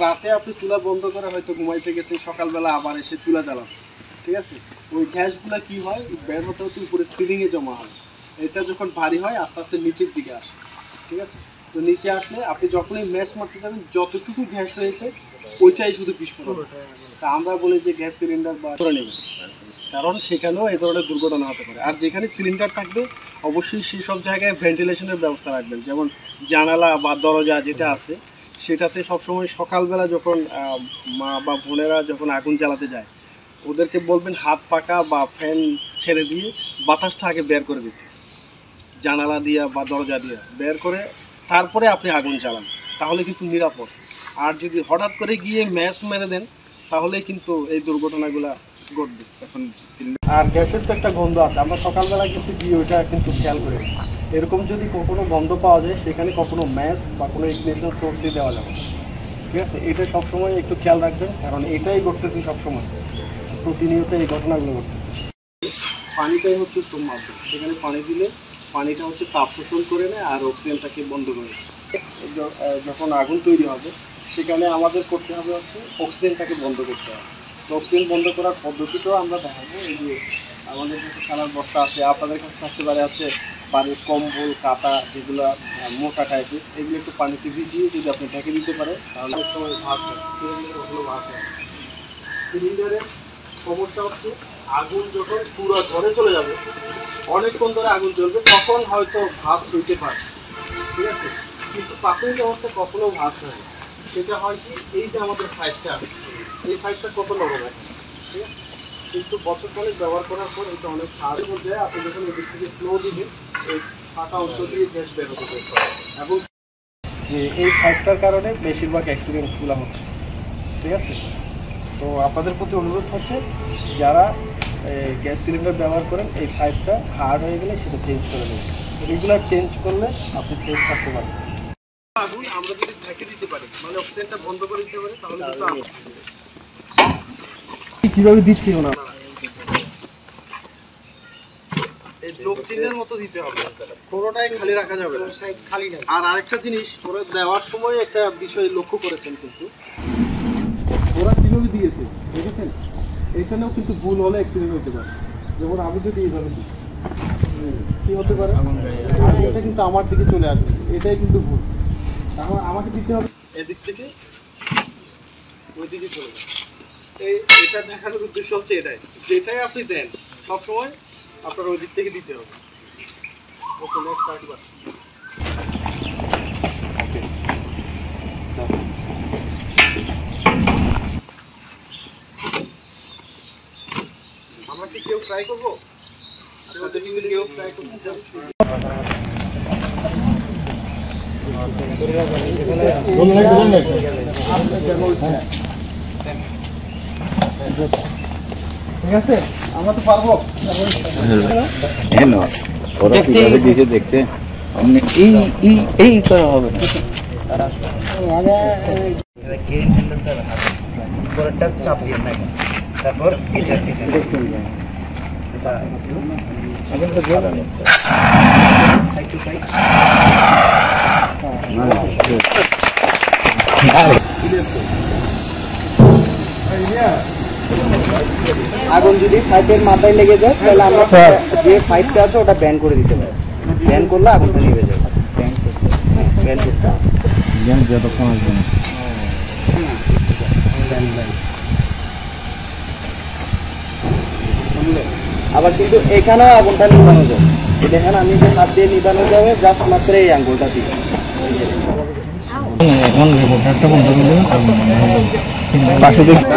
রাতে আপনি চুলা বন্ধ করে হয়তো ঘুমাইতে গেছেন, সকালবেলা আবার এসে চুলা জ্বালান, ঠিক আছে? ওই গ্যাসগুলো কি হয়, বের হতে হতে উপরে সিলিংয়ে জমা হয়। এটা যখন ভারী হয় আস্তে আস্তে নিচের দিকে আসে, ঠিক আছে? তো নিচে আসলে আপনি যখনই ম্যাচ মারতে যাবেন যতটুকু গ্যাস হয়েছে ওইটাই শুধু বিস্ফোরণ। তা আমরা বলি যে গ্যাস সিলিন্ডার বা করে নেবেন, কারণ সেখানেও এই ধরনের দুর্ঘটনা হতে পারে। আর যেখানে সিলিন্ডার থাকবে অবশ্যই সেই সব জায়গায় ভেন্টিলেশনের ব্যবস্থা রাখবেন, যেমন জানালা বা দরজা যেটা আছে সেটাতে সবসময় সকালবেলা যখন মা বা বোনেরা যখন আগুন জ্বালাতে যায় ওদেরকে বলবেন হাত পাকা বা ফ্যান ছেড়ে দিয়ে বাতাসটা আগে বের করে দিতে, জানালা দিয়া বা দরজা দিয়া বের করে তারপরে আপনি আগুন জ্বালান, তাহলে কিন্তু নিরাপদ। আর যদি হঠাৎ করে গিয়ে ম্যাচ মেরে দেন তাহলে কিন্তু এই দুর্ঘটনাগুলো ঘটবে। এখন আর গ্যাসের তো একটা গন্ধ আছে, আমরা সকালবেলা কিন্তু গিয়ে ওইটা কিন্তু খেয়াল করি। এরকম যদি কখনো গন্ধ পাওয়া যায় সেখানে কখনো ম্যাচ বা কোনো ইগনিশন সোর্সই দেওয়া যাবে, ঠিক আছে? এটা সবসময় একটু খেয়াল রাখবেন, কারণ এটাই ঘটতেছে সবসময়, প্রতিনিয়ত এই ঘটনাগুলো ঘটতেছে। পানিটাই হচ্ছে উত্তম মাধ্যম, সেখানে পানি দিলে পানিটা হচ্ছে তাপ শোষণ করে নেয় আর অক্সিজেনটাকে বন্ধ করে দেয়। যখন আগুন তৈরি হবে সেখানে আমাদের করতে হবে হচ্ছে অক্সিজেনটাকে বন্ধ করতে হবে। তো অক্সিজেন বন্ধ করার পদ্ধতিটাও আমরা দেখাবো। এই যে আমাদের কাছে খানার বস্তা আছে, আপনাদের কাছে থাকতে পারে হচ্ছে বাড়ির কম্বল কাতা যেগুলো মোটা টাইপের, এগুলো একটু পানিতে ভিজিয়ে যদি আপনি ঢেকে দিতে পারেন তাহলে অনেক সময় ভাস হয়, সিলিন্ডার কখনো ভাস হয়। সিলিন্ডারের সমস্যা হচ্ছে আগুন যখন পুরো ঘরে চলে যাবে, অনেকক্ষণ ধরে আগুন জ্বলবে, তখন হয়তো ভাস হইতে পারে, ঠিক আছে? কিন্তু প্রাথমিক অবস্থায় কখনো ভাস হয় না। সেটা হয় কি, এই যে আমাদের ফাইভটা আছে, এই ফাইভটা কত নরম এখন, ঠিক আছে? কিন্তু বছর খানেক ব্যবহার করার পর এটা অনেক সারের মধ্যে আপনি যখন এদিক থেকে স্লো দিবেন এই ফাটা অংশ দিয়ে গ্যাস বের হতে পারে, এবং যে এই ফাইভটার কারণে বেশিরভাগ অ্যাক্সিডেন্টগুলো হচ্ছে, ঠিক আছে? তো আপনাদের প্রতি অনুরোধ হচ্ছে যারা গ্যাস সিলিন্ডার ব্যবহার করেন এই পাইপটা হার্ড হয়ে গেলে সেটা চেঞ্জ করে নেবেন। রেগুলার চেঞ্জ করলে আপনি সেফ থাকতে পারবেন। আগুন আমরা যদি ঢেকে দিতে পারি, মানে অক্সিজেনটা বন্ধ করে দিতে পারি, তাহলে কিন্তু কীভাবে দিচ্ছি না এই যোগ চিহ্নের মতো দিতে হবে, কোনোটাই খালি রাখা যাবে না, খালি না। আর আরেকটা জিনিস ওরা দেওয়ার সময় একটা বিষয় লক্ষ্য করেছেন, কিন্তু ওরা কীভাবে দিয়েছে দেখেছেন, এইখানেও কিন্তু ভুল হলে অ্যাক্সিডেন্ট হতে পারে। যেমন আমি যদি এইভাবে দিই কী হতে পারে, এটা কিন্তু আমার দিকে চলে আসবে, এটাই কিন্তু ভুল। তাহলে আমাকে দিতে হবে এদিক থেকে ওই দিকে চলে যাবে। এটা দেখানোর উদ্দেশ্য হচ্ছে এটাই, যেটাই আপনি দেন সবসময় আপনার ওই দিক থেকে দিতে হবে। ওকে, নেক্সট আরেকবার। আমরা কি কেউ ট্রাই করবো? আপনাদের কি কেউ ট্রাই করতে চান? ঠিক আছে, আমরা তো পারবো। দেখতে এই করা হবে না, চাপ দিয়ে না, তারপর আগুন যদি পাইপের মাথায় লেগে যায় তাহলে আমরা যে পাইপটা আছে ওটা ব্যান করে দিতে পারি। ব্যান করলে আগুনটা নিভে যাবে। ব্যান করতে হবে, যতক্ষণ আসবে না। আবার কিন্তু এখানেও আগুনটা নিভানো যাবে। দেখেন আমি যে হাত দিয়ে নিভানো যাবে জাস্ট মাত্র এই আঙ্গুলটা দিয়ে। এখন রিপোর্টারটা বন্ধ করলে পাশে দেখতে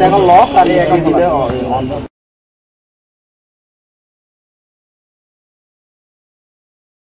এখন লক আর